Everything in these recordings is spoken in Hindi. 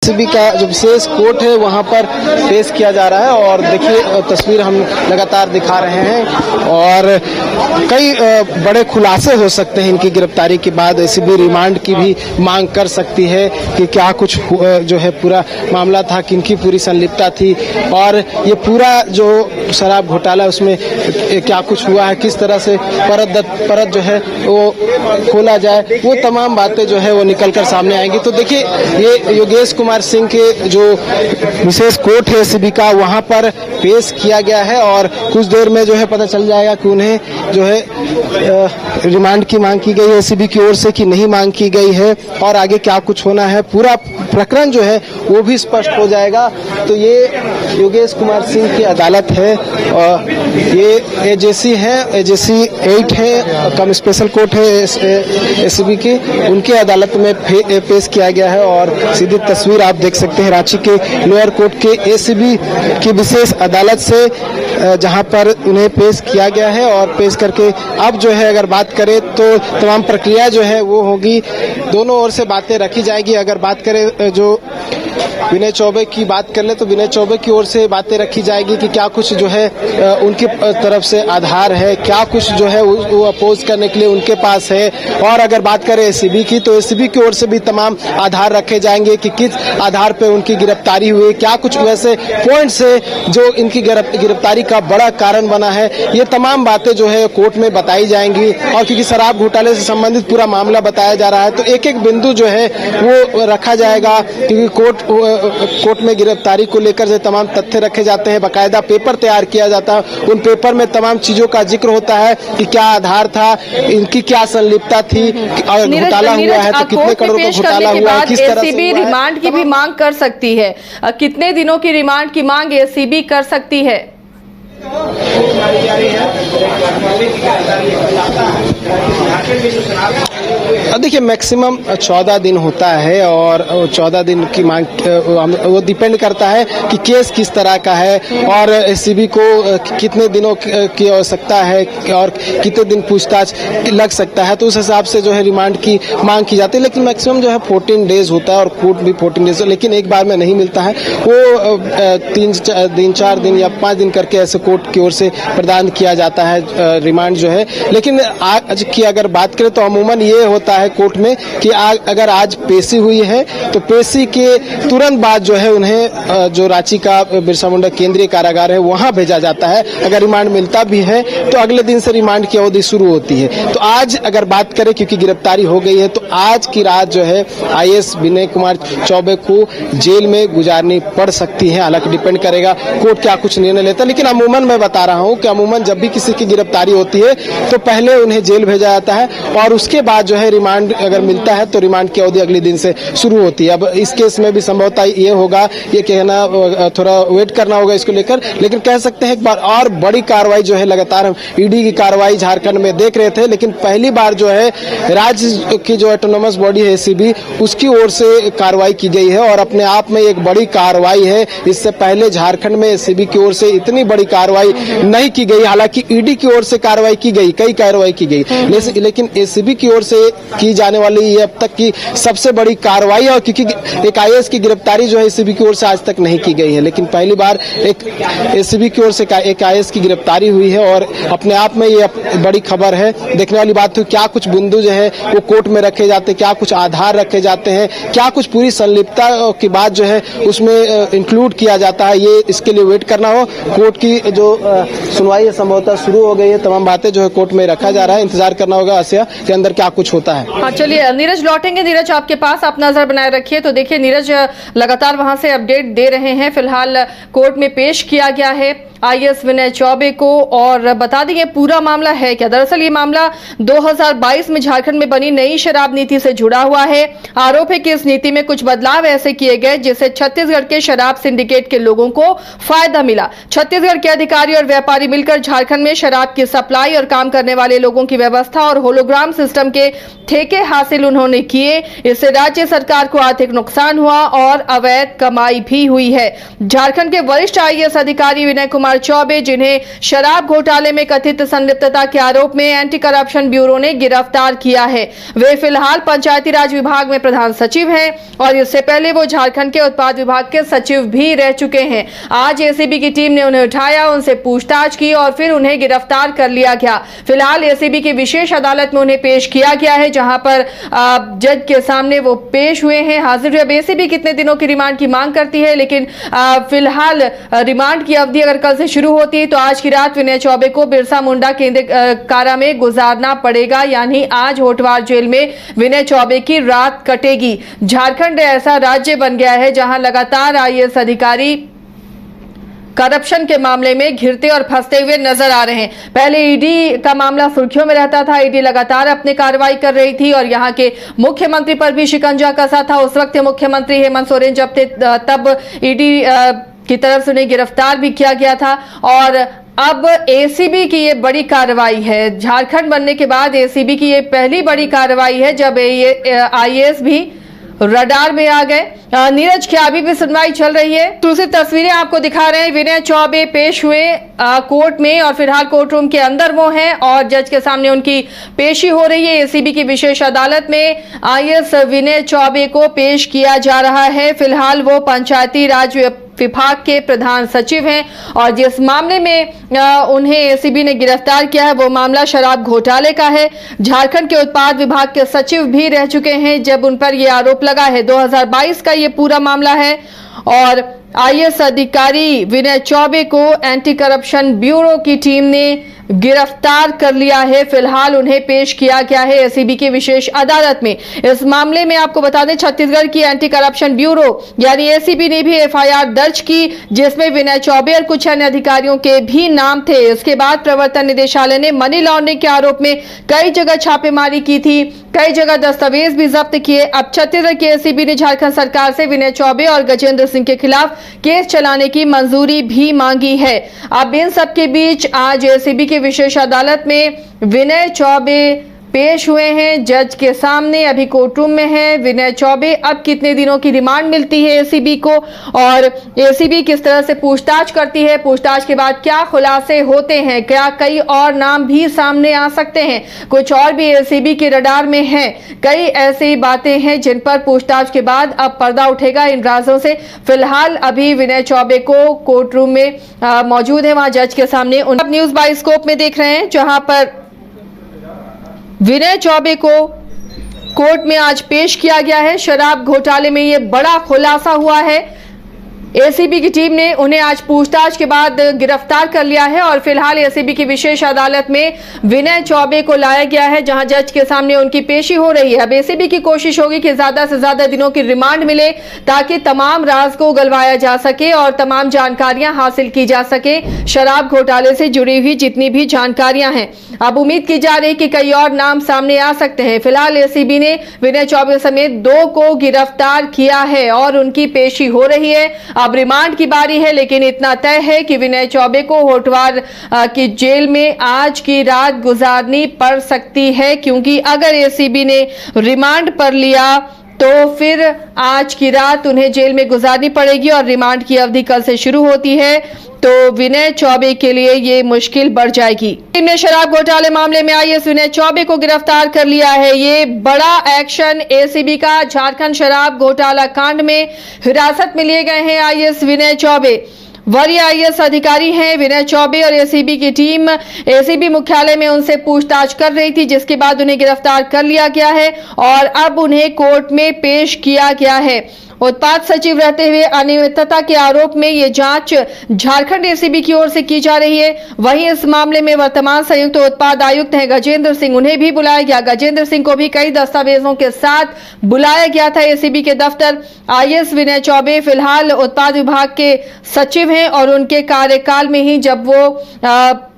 एसीबी का जो विशेष कोर्ट है वहां पर पेश किया जा रहा है और देखिए तस्वीर हम लगातार दिखा रहे हैं और कई बड़े खुलासे हो सकते हैं इनकी गिरफ्तारी के बाद। एसीबी रिमांड की भी मांग कर सकती है कि क्या कुछ जो है पूरा मामला था, किनकी पूरी संलिप्तता थी और ये पूरा जो शराब घोटाला उसमें क्या कुछ हुआ है, किस तरह से परत जो है वो खोला जाए, वो तमाम बातें जो है वो निकल कर सामने आएंगी। तो देखिए ये योगेश कुमार सिंह के जो विशेष कोर्ट है एसीबी का वहां पर पेश किया गया है और कुछ देर में जो है पता चल जाएगा कि उन्हें जो है रिमांड की मांग की गई है एसीबी की ओर से कि नहीं मांग की गई है और आगे क्या कुछ होना है, पूरा प्रकरण जो है वो भी स्पष्ट हो जाएगा। तो ये योगेश कुमार सिंह की अदालत है और ये एजेसी है, एजेसी 8 है, कम स्पेशल कोर्ट है एसीबी की, उनके अदालत में पेश किया गया है और सीधी तस्वीर आप देख सकते हैं रांची के लोअर कोर्ट के एसीबी की विशेष अदालत से जहां पर उन्हें पेश किया गया है और पेश करके अब जो है अगर बात करें तो तमाम प्रक्रिया जो है वो होगी, दोनों ओर से बातें रखी जाएगी। अगर बात करें जो विनय चौबे की बात कर ले तो विनय चौबे की ओर से बातें रखी जाएगी कि क्या कुछ जो है उनकी तरफ से आधार है, क्या कुछ जो है वो अपोज करने के लिए उनके पास है। और अगर बात करें एसीबी की तो एसीबी की ओर से भी तमाम आधार रखे जाएंगे कि किस आधार पे उनकी गिरफ्तारी हुई, क्या कुछ वैसे पॉइंट्स है जो इनकी गिरफ्तारी का बड़ा कारण बना है। ये तमाम बातें जो है कोर्ट में बताई जाएंगी और क्योंकि शराब घोटाले से संबंधित पूरा मामला बताया जा रहा है तो एक एक बिंदु जो है वो रखा जाएगा क्योंकि कोर्ट में गिरफ्तारी को लेकर जो तमाम तथ्य रखे जाते हैं, बाकायदा पेपर तैयार किया जाता है, उन पेपर में तमाम चीजों का जिक्र होता है कि क्या आधार था, इनकी क्या संलिप्तता थी और घोटाला हुआ है तो कितने करोड़ का घोटाला हुआ है, किस तरह से रिमांड की भी मांग कर सकती है। कितने दिनों की रिमांड की मांग एसीबी कर सकती है? देखिए मैक्सिमम 14 दिन होता है और 14 दिन की मांग वो डिपेंड करता है कि केस किस तरह का है और एसीबी को कितने दिनों की आवश्यकता है और कितने दिन पूछताछ लग सकता है, तो उस हिसाब से जो है रिमांड की मांग की जाती है। लेकिन मैक्सिमम जो है 14 डेज होता है और कोर्ट भी 14 डेज, लेकिन एक बार में नहीं मिलता है, वो 3 4 दिन या 5 दिन करके ऐसे कोर्ट की ओर से प्रदान किया जाता है रिमांड जो है। लेकिन आज की अगर बात करें तो अमूमन ये होता है कोर्ट में कि अगर आज पेशी हुई है तो पेशी के तुरंत बाद जो है उन्हें जो रांची का बिरसा मुंडा केंद्रीय कारागार है वहां भेजा जाता है। अगर रिमांड मिलता भी है तो अगले दिन से रिमांड की अवधि शुरू होती है। तो आज अगर बात करें क्योंकि गिरफ्तारी हो गई है तो आज की रात जो है आईएएस विनय कुमार चौबे को जेल में गुजारनी पड़ सकती है। हालांकि डिपेंड करेगा कोर्ट क्या कुछ निर्णय लेता है, लेकिन अमूमन मैं बता रहा हूं कि अमूमन जब भी किसी की गिरफ्तारी होती है तो पहले उन्हें जेल भेजा जाता है और उसके बाद जो है रिमांड अगर मिलता है तो रिमांड की अवधि अगले दिन से शुरू होती है। अब इस केस में भी संभवतः ये होगा, ये कहना थोड़ा वेट करना होगा इसको लेकर, लेकिन कह सकते हैं एक बार और बड़ी कार्रवाई जो है लगातार हम ईडी की कार्रवाई झारखंड में देख रहे थे, लेकिन पहली बार जो है राज्य की जो ऑटोनोमस बॉडी है एसीबी उसकी ओर से कार्रवाई की गई है और अपने आप में एक बड़ी कार्रवाई है। इससे पहले झारखंड में एसीबी की ओर से इतनी बड़ी कार्रवाई नहीं की गई, हालांकि ईडी की ओर से कार्रवाई की गई, कई कार्रवाई की गई, लेकिन एसीबी की ओर से की जाने वाली ये अब तक की सबसे बड़ी कार्रवाई है। और क्योंकि एक आईएएस की गिरफ्तारी जो है एसीबी की ओर से आज तक नहीं की गई है, लेकिन पहली बार एक एसीबी की ओर से एक आईएएस की गिरफ्तारी हुई है और अपने आप में ये बड़ी खबर है। देखने वाली बात है क्या कुछ बिंदु जो है वो कोर्ट में रखे जाते हैं, क्या कुछ आधार रखे जाते हैं, क्या कुछ पूरी संलिप्तता की बात जो है उसमें इंक्लूड किया जाता है, ये इसके लिए वेट करना हो। कोर्ट की जो सुनवाई है संभवतः शुरू हो गई है, तमाम बातें जो है कोर्ट में रखा जा रहा है, इंतजार करना होगा आसिया के अंदर क्या कुछ होता है। हाँ चलिए नीरज लौटेंगे, नीरज आपके पास, आप नजर बनाए रखिए। तो देखिए नीरज लगातार वहां से अपडेट दे रहे हैं। फिलहाल कोर्ट में पेश किया गया है आईएएस विनय चौबे को और बता दें ये पूरा मामला है क्या। दरअसल ये मामला 2022 में झारखंड में बनी नई शराब नीति से जुड़ा हुआ है। आरोप है कि इस नीति में कुछ बदलाव ऐसे किए गए जिससे छत्तीसगढ़ के शराब सिंडिकेट के लोगों को फायदा मिला। छत्तीसगढ़ के अधिकारी और व्यापारी मिलकर झारखंड में शराब की सप्लाई और काम करने वाले लोगों की व्यवस्था और होलोग्राम सिस्टम के ठेके हासिल उन्होंने किए। इससे राज्य सरकार को आर्थिक नुकसान हुआ और अवैध कमाई भी हुई है। झारखंड के वरिष्ठ आईएएस अधिकारी विनय कुमार कुमार चौबे, जिन्हें शराब घोटाले में कथित संलिप्तता के आरोप में एंटी करप्शन ब्यूरो ने गिरफ्तार किया है। वे फिलहाल पंचायती राज विभाग में प्रधान सचिव हैं और इससे पहले वो झारखंड के उत्पाद विभाग के सचिव भी रह चुके हैं। आज एसीबी की टीम ने उन्हें उठाया, उनसे पूछताछ की और फिर उन्हें गिरफ्तार कर लिया गया। फिलहाल एसीबी की विशेष अदालत में उन्हें पेश किया गया है, जहां पर जज के सामने वो पेश हुए हैं, हाजिर हुए। अब एसीबी कितने दिनों की रिमांड की मांग करती है, लेकिन फिलहाल रिमांड की अवधि अगर कल से शुरू होती है तो आज की रात विनय चौबे को बिरसा मुंडा केंद्रीय कारा में गुजारना पड़ेगा, यानी आज होटवार जेल में विनय चौबे की रात कटेगी। झारखंड ऐसा राज्य बन गया है जहां लगातार आईएएस अधिकारी करप्शन के मामले में घिरते और फंसते हुए नजर आ रहे हैं। पहले ईडी का मामला सुर्खियों में रहता था, ईडी लगातार अपनी कार्रवाई कर रही थी और यहां के मुख्यमंत्री पर भी शिकंजा कसा था। उस वक्त मुख्यमंत्री हेमंत सोरेन जब थे तब ईडी की तरफ से उन्हें गिरफ्तार भी किया गया था और अब एसीबी की ये बड़ी कार्रवाई है। झारखंड बनने के बाद एसीबी की ये पहली बड़ी कार्रवाई है जब आईएएस भी रडार में आ गए। नीरज, क्या अभी भी सुनवाई चल रही है? दूसरी तस्वीरें आपको दिखा रहे हैं। विनय चौबे पेश हुए कोर्ट में और फिलहाल कोर्ट रूम के अंदर वो हैं और जज के सामने उनकी पेशी हो रही है। एसीबी की विशेष अदालत में आईएएस विनय चौबे को पेश किया जा रहा है। फिलहाल वो पंचायती राज विभाग के प्रधान सचिव हैं और जिस मामले में उन्हें एसीबी ने गिरफ्तार किया है वो मामला शराब घोटाले का है। झारखंड के उत्पाद विभाग के सचिव भी रह चुके हैं जब उन पर यह आरोप लगा है। 2022 का ये पूरा मामला है और आईएएस अधिकारी विनय चौबे को एंटी करप्शन ब्यूरो की टीम ने गिरफ्तार कर लिया है। फिलहाल उन्हें पेश किया गया है एसीबी की विशेष अदालत में। इस मामले में आपको बता दें छत्तीसगढ़ की एंटी करप्शन ब्यूरो यानी एसीबी ने भी एफआईआर दर्ज की जिसमें विनय चौबे और कुछ अन्य अधिकारियों के भी नाम थे। इसके बाद प्रवर्तन निदेशालय ने मनी लॉन्ड्रिंग के आरोप में कई जगह छापेमारी की थी, कई जगह दस्तावेज भी जब्त किए। अब छत्तीसगढ़ की एसीबी ने झारखंड सरकार से विनय चौबे और गजेंद्र सिंह के खिलाफ केस चलाने की मंजूरी भी मांगी है। अब इन सबके बीच आज एसीबी की विशेष अदालत में विनय चौबे पेश हुए हैं जज के सामने, अभी कोर्ट रूम में है विनय चौबे। अब कितने दिनों की रिमांड मिलती है एसीबी को और एसीबी किस तरह से पूछताछ करती है, पूछताछ के बाद क्या खुलासे होते हैं, क्या कई और नाम भी सामने आ सकते हैं, कुछ और भी एसीबी के रडार में है। कई ऐसी बातें हैं जिन पर पूछताछ के बाद अब पर्दा उठेगा इन राजों से। फिलहाल अभी विनय चौबे को कोर्ट रूम में मौजूद है, वहां जज के सामने। न्यूज बाइस्कोप में देख रहे हैं जहां पर विनय चौबे को कोर्ट में आज पेश किया गया है। शराब घोटाले में ये बड़ा खुलासा हुआ है। एसीबी की टीम ने उन्हें आज पूछताछ के बाद गिरफ्तार कर लिया है और फिलहाल एसीबी की विशेष अदालत में विनय चौबे को लाया गया है जहां जज के सामने उनकी पेशी हो रही है। अब एसीबी की कोशिश होगी कि ज्यादा से ज्यादा दिनों की रिमांड मिले ताकि तमाम राज को उगलवाया जा सके और तमाम जानकारियां हासिल की जा सके। शराब घोटाले से जुड़ी हुई जितनी भी जानकारियां हैं, अब उम्मीद की जा रही कि कई और नाम सामने आ सकते हैं। फिलहाल एसीबी ने विनय चौबे समेत 2 को गिरफ्तार किया है और उनकी पेशी हो रही है। अब रिमांड की बारी है, लेकिन इतना तय है कि विनय चौबे को होटवार की जेल में आज की रात गुजारनी पड़ सकती है, क्योंकि अगर एसीबी ने रिमांड पर लिया तो फिर आज की रात उन्हें जेल में गुजारनी पड़ेगी और रिमांड की अवधि कल से शुरू होती है, तो विनय चौबे के लिए ये मुश्किल बढ़ जाएगी। टीम ने शराब घोटाले मामले में आईएएस विनय चौबे को गिरफ्तार कर लिया है। ये बड़ा एक्शन एसीबी का। झारखंड शराब घोटाला कांड में हिरासत में लिए गए हैं आईएएस विनय चौबे। वरीय आईएएस अधिकारी हैं विनय चौबे और एसीबी की टीम एसीबी मुख्यालय में उनसे पूछताछ कर रही थी, जिसके बाद उन्हें गिरफ्तार कर लिया गया है और अब उन्हें कोर्ट में पेश किया गया है। उत्पाद सचिव रहते हुए अनियमितता के आरोप में ये जांच झारखंड एसीबी की ओर से की जा रही है। वहीं इस मामले में वर्तमान संयुक्त उत्पाद आयुक्त हैं गजेंद्र सिंह, उन्हें भी बुलाया गया। गजेंद्र सिंह को भी कई दस्तावेजों के साथ बुलाया गया था एसीबी के दफ्तर। आईएएस विनय चौबे फिलहाल उत्पाद विभाग के सचिव हैं और उनके कार्यकाल में ही जब वो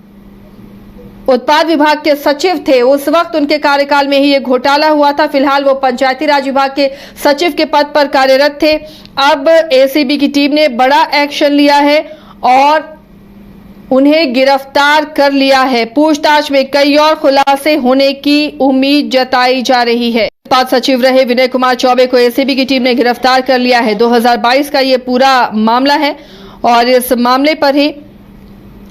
उत्पाद विभाग के सचिव थे उस वक्त उनके कार्यकाल में ही ये घोटाला हुआ था। फिलहाल वो पंचायती राज विभाग के सचिव के पद पर कार्यरत थे। अब एसीबी की टीम ने बड़ा एक्शन लिया है और उन्हें गिरफ्तार कर लिया है। पूछताछ में कई और खुलासे होने की उम्मीद जताई जा रही है। उत्पाद सचिव रहे विनय कुमार चौबे को एसीबी की टीम ने गिरफ्तार कर लिया है। 2022 का ये पूरा मामला है और इस मामले पर ही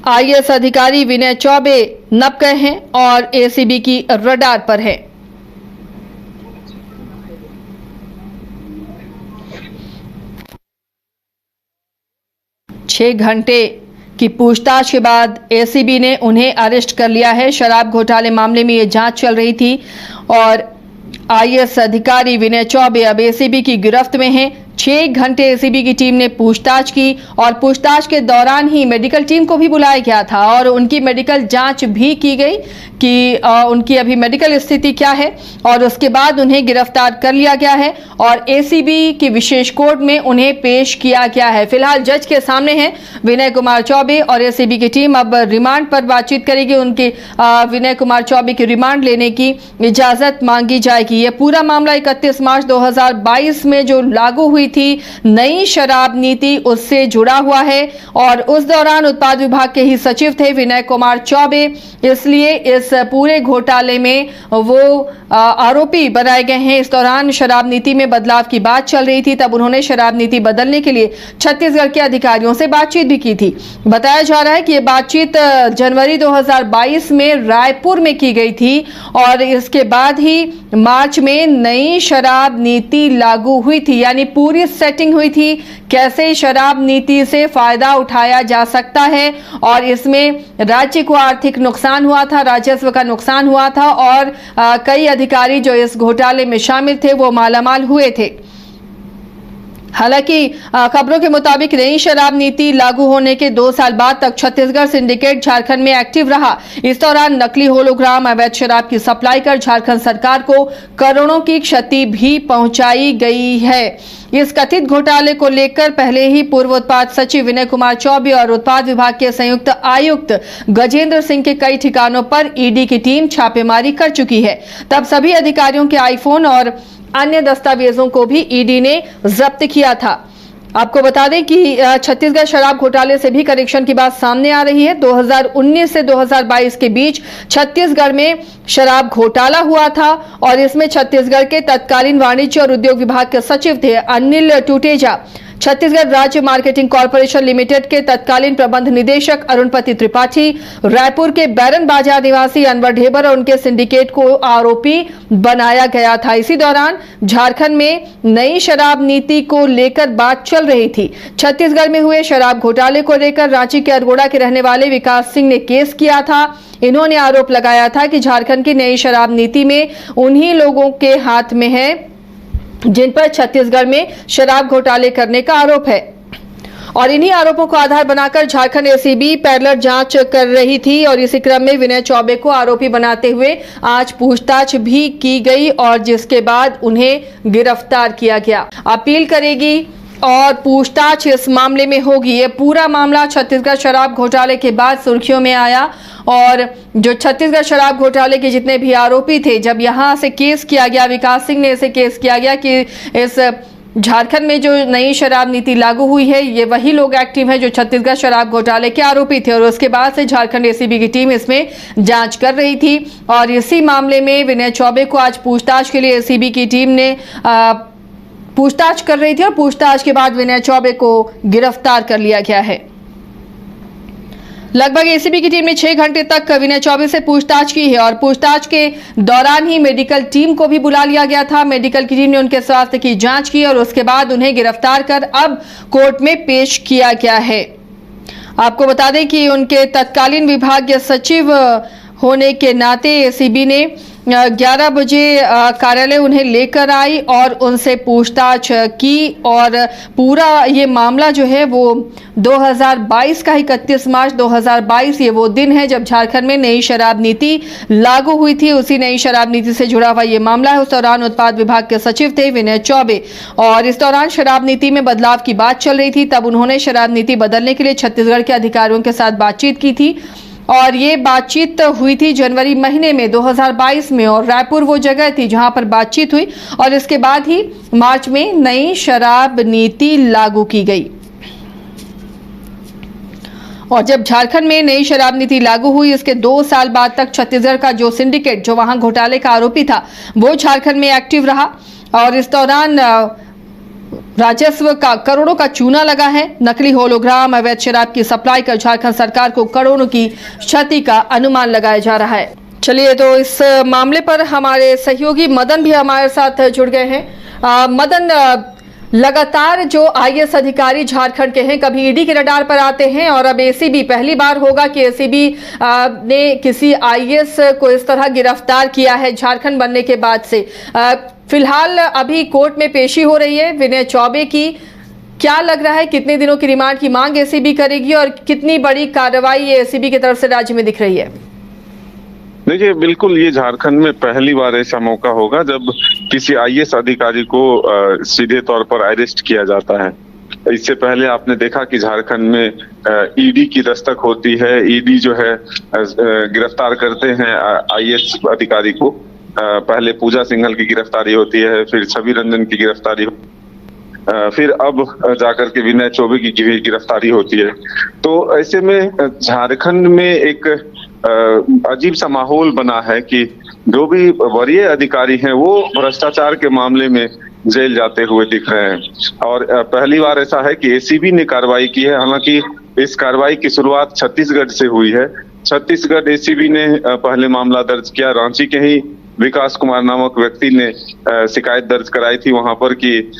आईएएस अधिकारी विनय चौबे नप गए हैं और एसीबी की रडार पर है। छह घंटे की पूछताछ के बाद एसीबी ने उन्हें अरेस्ट कर लिया है। शराब घोटाले मामले में ये जांच चल रही थी और आईएएस अधिकारी विनय चौबे अब एसीबी की गिरफ्त में हैं। 6 घंटे एसीबी की टीम ने पूछताछ की और पूछताछ के दौरान ही मेडिकल टीम को भी बुलाया गया था और उनकी मेडिकल जांच भी की गई कि उनकी अभी मेडिकल स्थिति क्या है और उसके बाद उन्हें गिरफ्तार कर लिया गया है और एसीबी की विशेष कोर्ट में उन्हें पेश किया गया है। फिलहाल जज के सामने हैं विनय कुमार चौबे और एसीबी की टीम अब रिमांड पर बातचीत करेगी। उनके विनय कुमार चौबे की रिमांड लेने की इजाजत मांगी जाएगी। यह पूरा मामला 31 मार्च 2022 में जो लागू हुई थी नई शराब नीति उससे जुड़ा हुआ है और उस दौरान उत्पाद विभाग के ही सचिव थे विनय कुमार चौबे, इसलिए इस पूरे घोटाले में वो आरोपी बनाए गए हैं। इस दौरान शराब नीति में बदलाव की बात चल रही थी, तब उन्होंने शराब नीति बदलने के लिए छत्तीसगढ़ के अधिकारियों से बातचीत भी की थी। बताया जा रहा है कि यह बातचीत जनवरी 2022 में रायपुर में की गई थी और इसके बाद ही मार्च में नई शराब नीति लागू हुई थी, यानी पूरी सेटिंग हुई थी कैसे शराब नीति से फायदा उठाया जा सकता है और इसमें राज्य को आर्थिक नुकसान हुआ था, राजस्व का नुकसान हुआ था और कई अधिकारी जो इस घोटाले में शामिल थे वो मालामाल हुए थे। हालांकि खबरों के मुताबिक नई शराब नीति लागू होने के 2 साल बाद तक छत्तीसगढ़ सिंडिकेट झारखंड में एक्टिव रहा। इस दौरान नकली होलोग्राम अवैध शराब की सप्लाई कर झारखंड सरकार को करोड़ों की क्षति भी पहुंचाई गई है। इस कथित घोटाले को लेकर पहले ही पूर्व उत्पाद सचिव विनय कुमार चौबे और उत्पाद विभाग के संयुक्त आयुक्त गजेंद्र सिंह के कई ठिकानों पर ईडी की टीम छापेमारी कर चुकी है। तब सभी अधिकारियों के आईफोन और अन्य दस्तावेजों को भी ईडी ने जब्त किया था। आपको बता दें कि छत्तीसगढ़ शराब घोटाले से भी कनेक्शन की बात सामने आ रही है। 2019 से 2022 के बीच छत्तीसगढ़ में शराब घोटाला हुआ था और इसमें छत्तीसगढ़ के तत्कालीन वाणिज्य और उद्योग विभाग के सचिव थे अनिल टूटेजा, छत्तीसगढ़ राज्य मार्केटिंग कॉर्पोरेशन लिमिटेड के तत्कालीन प्रबंध निदेशक अरुणपति त्रिपाठी, रायपुर के बैरन बाजार निवासी अनवर ढेबर और उनके सिंडिकेट को आरोपी बनाया गया था। इसी दौरान झारखंड में नई शराब नीति को लेकर बात चल रही थी। छत्तीसगढ़ में हुए शराब घोटाले को लेकर रांची के अरगोड़ा के रहने वाले विकास सिंह ने केस किया था। इन्होंने आरोप लगाया था कि झारखंड की नई शराब नीति में उन्हीं लोगों के हाथ में है जिन पर छत्तीसगढ़ में शराब घोटाले करने का आरोप है और इन्हीं आरोपों को आधार बनाकर झारखंड एसीबी पैरेलल जांच कर रही थी और इसी क्रम में विनय चौबे को आरोपी बनाते हुए आज पूछताछ भी की गई और जिसके बाद उन्हें गिरफ्तार किया गया। अपील करेगी और पूछताछ इस मामले में होगी। ये पूरा मामला छत्तीसगढ़ शराब घोटाले के बाद सुर्खियों में आया और जो छत्तीसगढ़ शराब घोटाले के जितने भी आरोपी थे, जब यहां से केस किया गया, विकास सिंह ने इसे केस किया गया कि इस झारखंड में जो नई शराब नीति लागू हुई है ये वही लोग एक्टिव हैं जो छत्तीसगढ़ शराब घोटाले के आरोपी थे और उसके बाद से झारखंड एसीबी की टीम इसमें जांच कर रही थी और इसी मामले में विनय चौबे को आज पूछताछ के लिए एसीबी की टीम ने पूछताछ कर रही थी और पूछताछ के बाद विनय चौबे को गिरफ्तार कर लिया गया है। लगभग एसीबी की टीम ने 6 घंटे तक विनय चौबे से पूछताछ की है और पूछताछ के दौरान ही मेडिकल टीम को भी बुला लिया गया था। मेडिकल की टीम ने उनके स्वास्थ्य की जांच की और उसके बाद उन्हें गिरफ्तार कर अब कोर्ट में पेश किया गया है। आपको बता दें कि उनके तत्कालीन विभागीय सचिव होने के नाते एसीबी ने 11 बजे कार्यालय उन्हें लेकर आई और उनसे पूछताछ की और पूरा ये मामला जो है वो 2022 का 31 मार्च 2022 ये वो दिन है जब झारखंड में नई शराब नीति लागू हुई थी। उसी नई शराब नीति से जुड़ा हुआ ये मामला है। उस दौरान उत्पाद विभाग के सचिव थे विनय चौबे और इस दौरान शराब नीति में बदलाव की बात चल रही थी। तब उन्होंने शराब नीति बदलने के लिए छत्तीसगढ़ के अधिकारियों के साथ बातचीत की थी और ये बातचीत हुई थी जनवरी महीने में 2022 में और रायपुर वो जगह थी जहां पर बातचीत हुई और इसके बाद ही मार्च में नई शराब नीति लागू की गई। और जब झारखंड में नई शराब नीति लागू हुई इसके 2 साल बाद तक छत्तीसगढ़ का जो सिंडिकेट जो वहां घोटाले का आरोपी था वो झारखंड में एक्टिव रहा और इस दौरान राजस्व का करोड़ों का चूना लगा है। नकली होलोग्राम, अवैध शराब की सप्लाई कर झारखंड सरकार को करोड़ों की क्षति का अनुमान लगाया जा रहा है। चलिए, तो इस मामले पर हमारे सहयोगी मदन भी हमारे साथ जुड़ गए हैं। मदन, लगातार जो आईएएस अधिकारी झारखंड के हैं कभी ईडी के रडार पर आते हैं और अब एसीबी, पहली बार होगा कि एसीबी ने किसी आईएएस को इस तरह गिरफ्तार किया है झारखंड बनने के बाद से। फिलहाल अभी कोर्ट में पेशी हो रही है विनय चौबे की। क्या लग रहा है कितने दिनों की रिमांड की मांग एसीबी करेगी और कितनी बड़ी कार्रवाई ये एसीबी की तरफ से राज्य में दिख रही है? देखिए, बिल्कुल ये झारखंड में पहली बार ऐसा मौका होगा जब किसी आईएएस अधिकारी को सीधे तौर पर अरेस्ट किया जाता है। इससे पहले आपने देखा कि झारखंड में ईडी की दस्तक होती है, ईडी जो है गिरफ्तार करते हैं आईएएस अधिकारी को। पहले पूजा सिंघल की गिरफ्तारी होती है, फिर छवि रंजन की गिरफ्तारी, फिर अब जाकर के विनय चौबे की गिरफ्तारी होती है। तो ऐसे में झारखंड में एक अजीब सा माहौल बना है कि जो भी वरीय अधिकारी हैं वो भ्रष्टाचार के मामले में जेल जाते हुए दिख रहे हैं। और पहली बार ऐसा है कि एसीबी ने कार्रवाई की है। हालांकि इस कार्रवाई की शुरुआत छत्तीसगढ़ से हुई है। छत्तीसगढ़ एसीबी ने पहले मामला दर्ज किया। रांची के ही विकास कुमार नामक व्यक्ति ने शिकायत दर्ज कराई थी वहां पर कि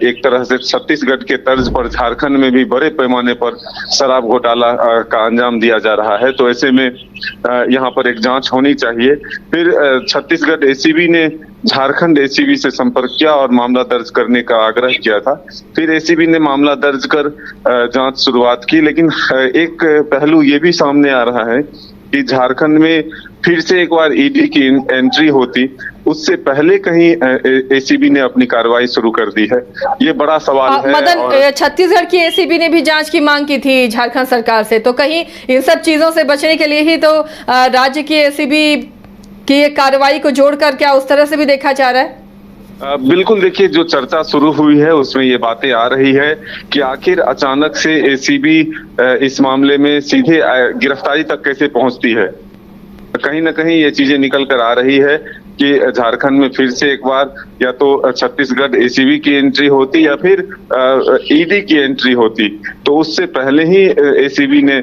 एक तरह से छत्तीसगढ़ के तर्ज पर झारखंड में भी बड़े पैमाने पर शराब घोटाला का अंजाम दिया जा रहा है। तो ऐसे में यहाँ पर एक जांच होनी चाहिए। फिर छत्तीसगढ़ एसीबी ने झारखंड एसीबी से संपर्क किया और मामला दर्ज करने का आग्रह किया था। फिर एसीबी ने मामला दर्ज कर जांच शुरुआत की। लेकिन एक पहलू ये भी सामने आ रहा है कि झारखंड में फिर से एक बार ईडी की एंट्री होती, उससे पहले कहीं एसीबी ने अपनी कार्रवाई शुरू कर दी है। ये बड़ा सवाल है। मदन, छत्तीसगढ़ की एसीबी ने भी जांच की मांग की थी झारखंड सरकार से, तो कहीं इन सब चीजों से बचने के लिए ही तो राज्य की एसीबी की कार्रवाई को जोड़कर क्या उस तरह से भी देखा जा रहा है? बिल्कुल, देखिए, जो चर्चा शुरू हुई है उसमें ये बातें आ रही है कि आखिर अचानक से एसीबी इस मामले में सीधे गिरफ्तारी तक कैसे पहुंचती है। कहीं ना कहीं ये चीजें निकल कर आ रही है कि झारखंड में फिर से एक बार या तो छत्तीसगढ़ एसीबी की एंट्री होती या फिर ईडी की एंट्री होती। तो उससे पहले ही एसीबी ने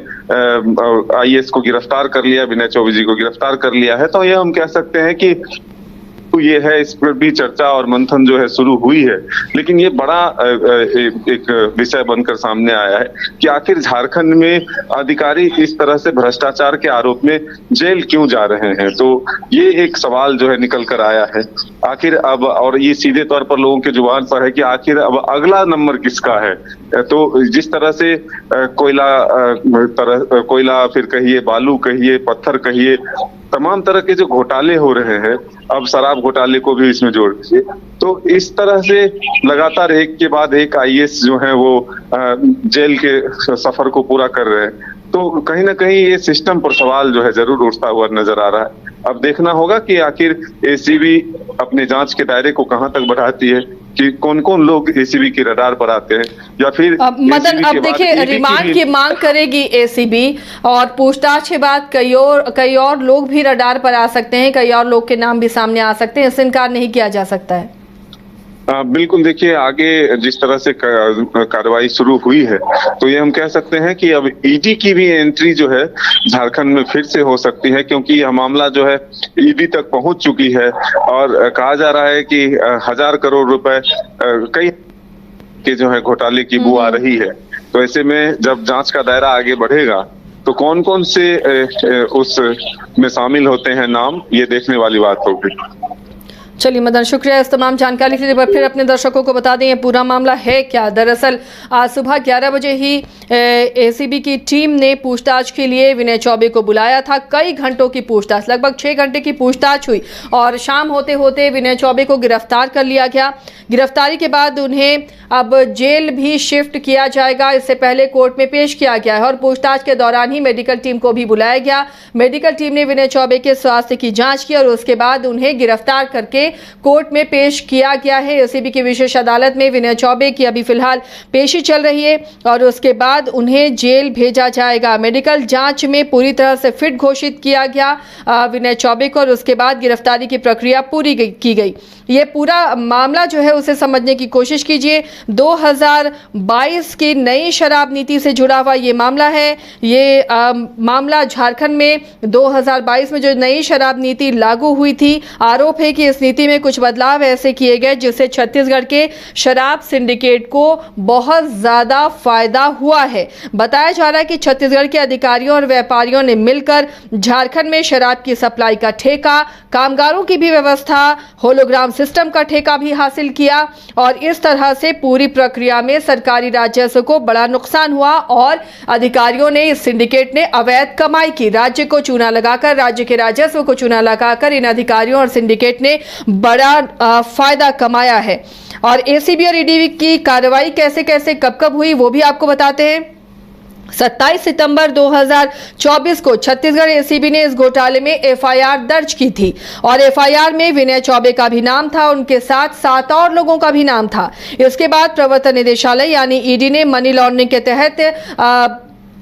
आईएएस को गिरफ्तार कर लिया, विनय चौबे जी को गिरफ्तार कर लिया है। तो ये हम कह सकते हैं कि ये है, इस पर भी चर्चा और मंथन जो है शुरू हुई है। लेकिन ये बड़ा एक विषय बनकर सामने आया है कि आखिर झारखंड में अधिकारी इस तरह से भ्रष्टाचार के आरोप में जेल क्यों जा रहे हैं। तो ये एक सवाल जो है निकल कर आया है आखिर अब, और ये सीधे तौर पर लोगों के जुबान पर है कि आखिर अब अगला नंबर किसका है। तो जिस तरह से कोयला फिर कहिए, बालू कहिए, पत्थर कहिए, तमाम तरह के जो घोटाले हो रहे हैं, अब शराब घोटाले को भी इसमें जोड़ दीजिए। तो इस तरह से लगातार एक के बाद एक आईएएस जो है वो जेल के सफर को पूरा कर रहे हैं। तो कहीं ना कहीं ये सिस्टम पर सवाल जो है जरूर उठता हुआ नजर आ रहा है। अब देखना होगा कि आखिर एसीबी अपने जांच के दायरे को कहां तक बढ़ाती है, कि कौन कौन लोग एसीबी के रडार पर आते हैं, या फिर मदन, अब देखिए, रिमांड की मांग करेगी एसीबी और पूछताछ के बाद कई और लोग भी रडार पर आ सकते हैं, कई और लोग के नाम भी सामने आ सकते हैं। इससे इनकार नहीं किया जा सकता है। बिल्कुल, देखिए, आगे जिस तरह से कार्रवाई शुरू हुई है तो ये हम कह सकते हैं कि अब ईडी की भी एंट्री जो है झारखंड में फिर से हो सकती है, क्योंकि यह मामला जो है ईडी तक पहुंच चुकी है और कहा जा रहा है कि 1000 करोड़ रुपए कई के जो है घोटाले की बू आ रही है। तो ऐसे में जब जांच का दायरा आगे बढ़ेगा तो कौन कौन से उस में शामिल होते हैं नाम, ये देखने वाली बात होगी। चलिए मदन, शुक्रिया इस तमाम जानकारी के लिए। फिर अपने दर्शकों को बता दें ये पूरा मामला है क्या। दरअसल आज सुबह 11 बजे ही एसीबी की टीम ने पूछताछ के लिए विनय चौबे को बुलाया था। कई घंटों की पूछताछ, लगभग 6 घंटे की पूछताछ हुई और शाम होते होते विनय चौबे को गिरफ्तार कर लिया गया। गिरफ्तारी के बाद उन्हें अब जेल भी शिफ्ट किया जाएगा। इससे पहले कोर्ट में पेश किया गया है और पूछताछ के दौरान ही मेडिकल टीम को भी बुलाया गया। मेडिकल टीम ने विनय चौबे के स्वास्थ्य की जांच की और उसके बाद उन्हें गिरफ्तार करके कोर्ट में पेश किया गया है। एसीबी की विशेष अदालत में विनय चौबे की अभी फिलहाल पेशी चल रही है और उसके बाद उन्हें जेल भेजा जाएगा। मेडिकल जांच में पूरी तरह से फिट घोषित किया गया विनय चौबे को और उसके बाद गिरफ्तारी की प्रक्रिया पूरी की गई। ये पूरा मामला जो है उसे समझने की कोशिश कीजिए। 2022 की नई शराब नीति से जुड़ा हुआ ये मामला है। ये मामला झारखंड में 2022 में जो नई शराब नीति लागू हुई थी, आरोप है कि इस नीति में कुछ बदलाव ऐसे किए गए जिससे छत्तीसगढ़ के शराब सिंडिकेट को बहुत ज्यादा फायदा हुआ है। बताया जा रहा है कि छत्तीसगढ़ के अधिकारियों और व्यापारियों ने मिलकर झारखंड में शराब की सप्लाई का ठेका, कामगारों की भी व्यवस्था, होलोग्राम सिस्टम का ठेका भी हासिल किया और इस तरह से पूरी प्रक्रिया में सरकारी राजस्व को बड़ा नुकसान हुआ और अधिकारियों ने, इस सिंडिकेट ने अवैध कमाई की। राज्य को चूना लगाकर, राज्य के राजस्व को चूना लगाकर इन अधिकारियों और सिंडिकेट ने बड़ा फायदा कमाया है। और एसीबी और ईडी की कार्रवाई कैसे कैसे कब कब हुई वो भी आपको बताते हैं। 27 सितंबर 2024 को छत्तीसगढ़ एसीबी ने इस घोटाले में एफआईआर दर्ज की थी और एफआईआर में विनय चौबे का भी नाम था, उनके साथ 7 और लोगों का भी नाम था। इसके बाद प्रवर्तन निदेशालय यानी ईडी ने मनी लॉन्ड्रिंग के तहत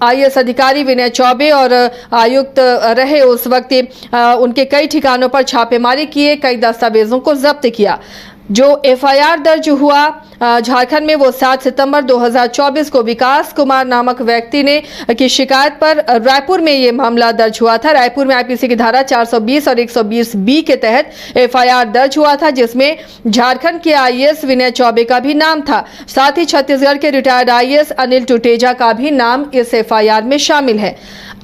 आईएएस अधिकारी विनय चौबे और आयुक्त रहे उस वक्त उनके कई ठिकानों पर छापेमारी किए, कई दस्तावेजों को जब्त किया। जो एफआईआर दर्ज हुआ झारखंड में वो 7 सितंबर 2024 को विकास कुमार नामक व्यक्ति ने की शिकायत पर रायपुर में ये मामला दर्ज हुआ था। रायपुर में आईपीसी की धारा 420 और 120 के तहत एफआईआर दर्ज हुआ था जिसमें झारखंड के आईएएस विनय चौबे का भी नाम था। साथ ही छत्तीसगढ़ के रिटायर्ड आईएएस अनिल टुटेजा का भी नाम इस एफआईआर में शामिल है।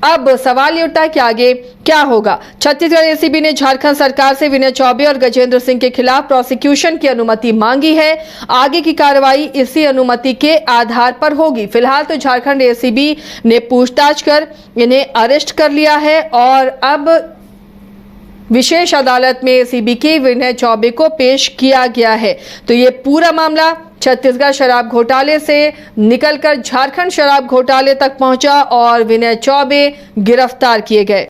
अब सवाल ये उठता है कि आगे क्या होगा। छत्तीसगढ़ एसीबी ने झारखंड सरकार से विनय चौबे और गजेंद्र सिंह के खिलाफ प्रोसिक्यूशन की अनुमति मांगी है। आगे की कार्रवाई इसी अनुमति के आधार पर होगी। फिलहाल तो झारखंड एसीबी ने पूछताछ कर इन्हें अरेस्ट कर लिया है और अब विशेष अदालत में एसीबी की विनय चौबे को पेश किया गया है। तो ये पूरा मामला छत्तीसगढ़ शराब घोटाले से निकलकर झारखंड शराब घोटाले तक पहुंचा और विनय चौबे गिरफ्तार किए गए।